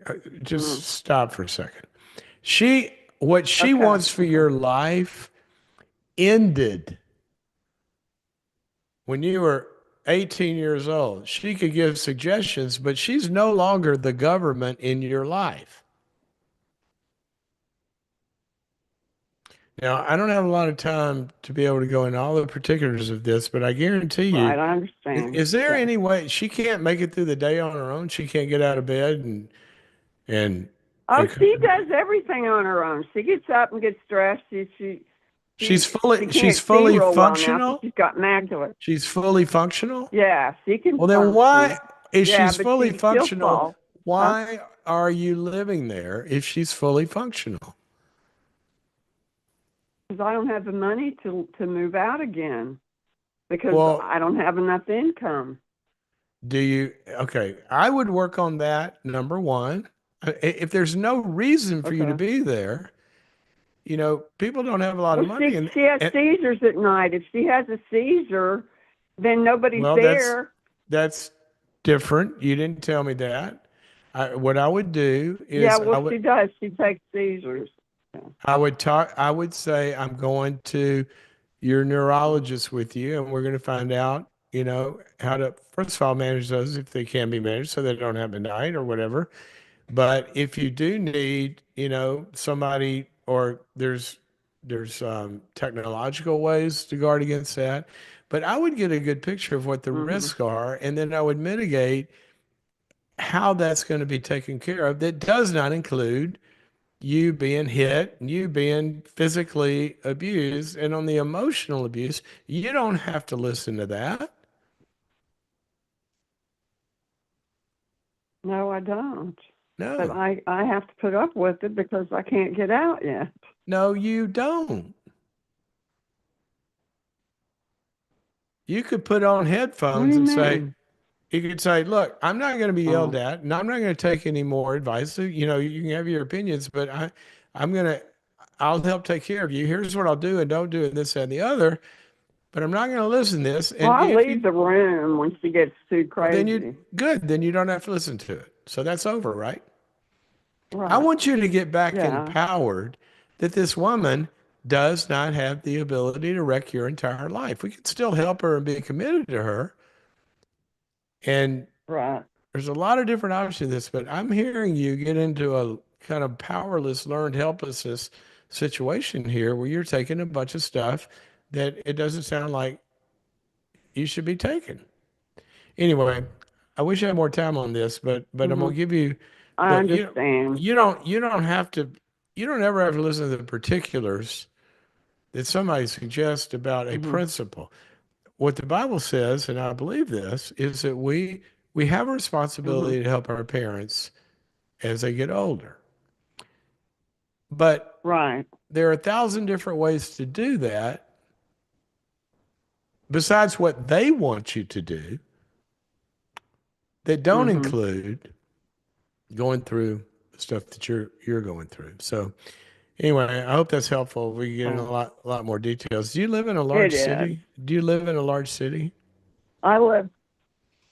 uh, just Mm. stop for a second. She, what she Okay, wants for okay. your life ended when you were 18 years old. She could give suggestions, but she's no longer the government in your life. Now, I don't have a lot of time to be able to go into all the particulars of this, but I guarantee you, Right, I understand. is there Yes. any way she can't make it through the day on her own? She can't get out of bed and Oh, and she does everything on her own. She gets up and gets dressed. She she's can't see fully real well now because functional. she's got macular. She's fully functional. Yeah, she can Well, then function. why, if Yeah, she's but fully she'll functional, fall. Huh? why are you living there if she's fully functional? Because I don't have the money to move out again because Well, I don't have enough income. okay, I would work on that, number one. If there's no reason for you to Okay. be there, people don't have a lot of Well, money she has and seizures at night. If she has a seizure, then nobody's well, there. that's different. You didn't tell me that. What I would do Yeah, is well, she does. She takes seizures. Yeah. I would say I'm going to your neurologist with you, and we're going to find out, how to, first of all, manage those if they can be managed so they don't happen at night or whatever. But if you do need, somebody or there's technological ways to guard against that. But I would get a good picture of what the Hmm. risks are, and then I would mitigate how that's going to be taken care of. That does not include you being hit, you being physically abused, and on the emotional abuse, you don't have to listen to that. No, I don't. But No, I have to put up with it because I can't get out yet. no, you don't. You could put on What do headphones you and say, mean? you could say, look, I'm not going to be yelled Oh, at and I'm not going to take any more advice. So, you can have your opinions, but I'm going to, I'll help take care of you. Here's what I'll do and don't do it, this, that, and the other, but I'm not going to listen to this. well, And I if you, leave the room when she gets too well, then crazy. then you don't have to listen to it. So that's over, right? I Right. want you to get back Yeah. empowered that this woman does not have the ability to wreck your entire life. We can still help her and be committed to her. And Right. there's a lot of different options to this, but I'm hearing you get into a kind of powerless, learned helplessness situation here where you're taking a bunch of stuff that it doesn't sound like you should be taking. Anyway, I wish I had more time on this, but I'm Hmm. gonna give you, I look, understand. you don't have to, you don't ever have to listen to the particulars that somebody suggests about a Hmm. principle. what the Bible says, and I believe this, is that we have a Mhm. responsibility to help our parents as they get older. But Right. there are 1,000 different ways to do that besides what they want you to do that don't Mhm. include going through the stuff that you're going through. So anyway, I hope that's helpful. We can get in Oh, a lot more details. Do you live in a large it is. city? Do you live in a large city? I live.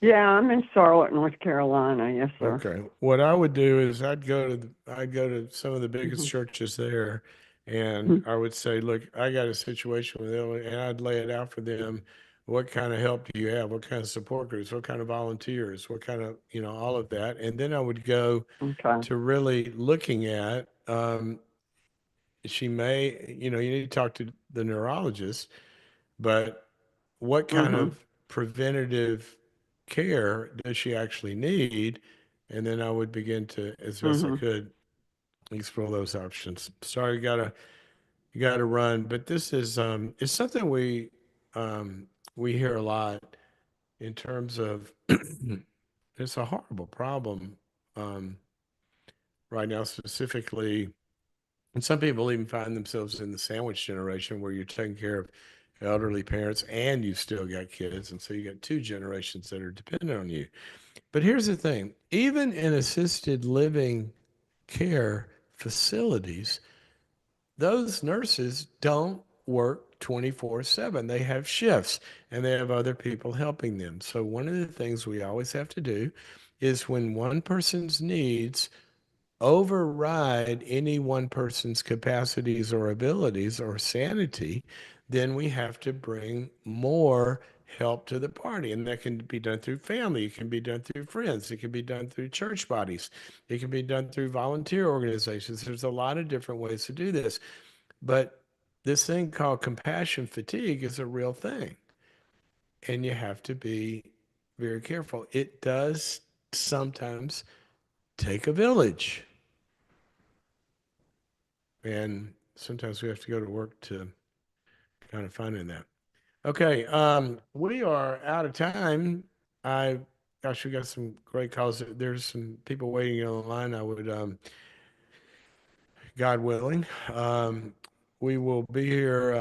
Yeah, I'm in Charlotte, North Carolina. Yes, sir. Okay. What I would do is I'd go to some of the biggest Mhm. churches there, and Mhm. I would say, look, I got a situation with them, and I'd lay it out for them. What kind of help do you have? What kind of support groups? What kind of volunteers? What kind of, all of that. And then I would go Okay. to really looking at, she may, you need to talk to the neurologist, but what kind Mhm. of preventative care does she actually need? And then I would begin to, as best I Mhm. could, explore those options. Sorry, you gotta run, but this is it's something we hear a lot in terms of it's a horrible problem um, right now, specifically. And some people even find themselves in the sandwich generation where you're taking care of elderly parents and you've still got kids. And so you got two generations that are dependent on you. But here's the thing, even in assisted living care facilities, those nurses don't work 24/7. They have shifts and they have other people helping them. So, one of the things we always have to do is when one person's needs override any one person's capacities or abilities or sanity, then we have to bring more help to the party. And that can be done through family, it can be done through friends, it can be done through church bodies, it can be done through volunteer organizations. There's a lot of different ways to do this. But this thing called compassion fatigue is a real thing. And you have to be very careful. It does sometimes take a village. And sometimes we have to go to work to kind of find in that. Okay, we are out of time. I, gosh, we got some great calls. There's some people waiting on the line. I would, God willing, we will be here.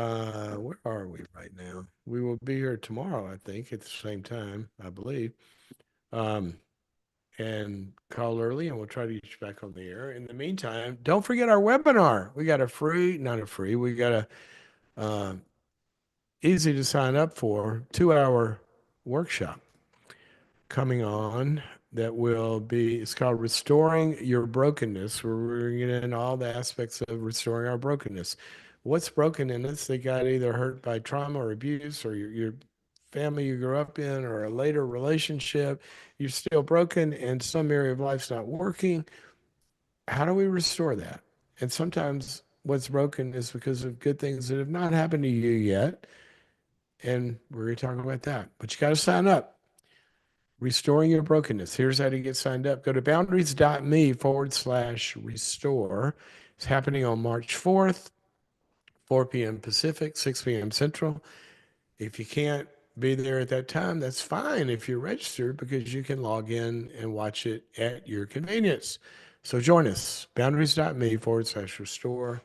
Where are we right now? We will be here tomorrow, I think, at the same time, I believe. Um, and call early, and we'll try to get you back on the air. In the meantime, don't forget our webinar. We got a free, not a free, we got a um, easy to sign up for 2 hour workshop coming on that will be, it's called Restoring Your Brokenness, where we're going to get into all the aspects of restoring our brokenness. What's broken in us? They got either hurt by trauma or abuse, or your family you grew up in, or a later relationship. You're still broken and some area of life's not working. How do we restore that? And sometimes what's broken is because of good things that have not happened to you yet, and we're going to talk about that. But you got to sign up. Restoring Your Brokenness. Here's how to get signed up. Go to boundaries.me/restore. It's happening on March 4th, 4 p.m. Pacific, 6 p.m. Central. If you can't be there at that time, that's fine if you're registered because you can log in and watch it at your convenience. So join us, boundaries.me/restore.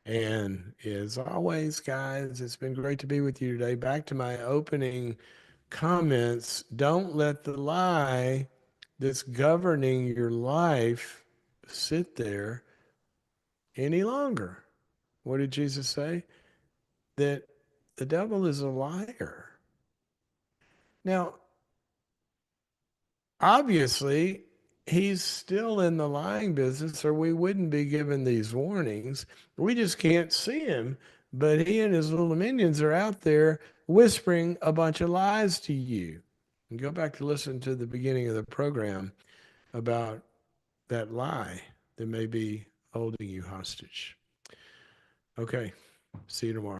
And as always, guys, it's been great to be with you today. Back to my opening comments. Don't let the lie that's governing your life sit there any longer. What did Jesus say? That the devil is a liar. Now, obviously, he's still in the lying business, or we wouldn't be given these warnings. We just can't see him, but he and his little minions are out there whispering a bunch of lies to you. And go back to listen to the beginning of the program about that lie that may be holding you hostage. Okay, see you tomorrow.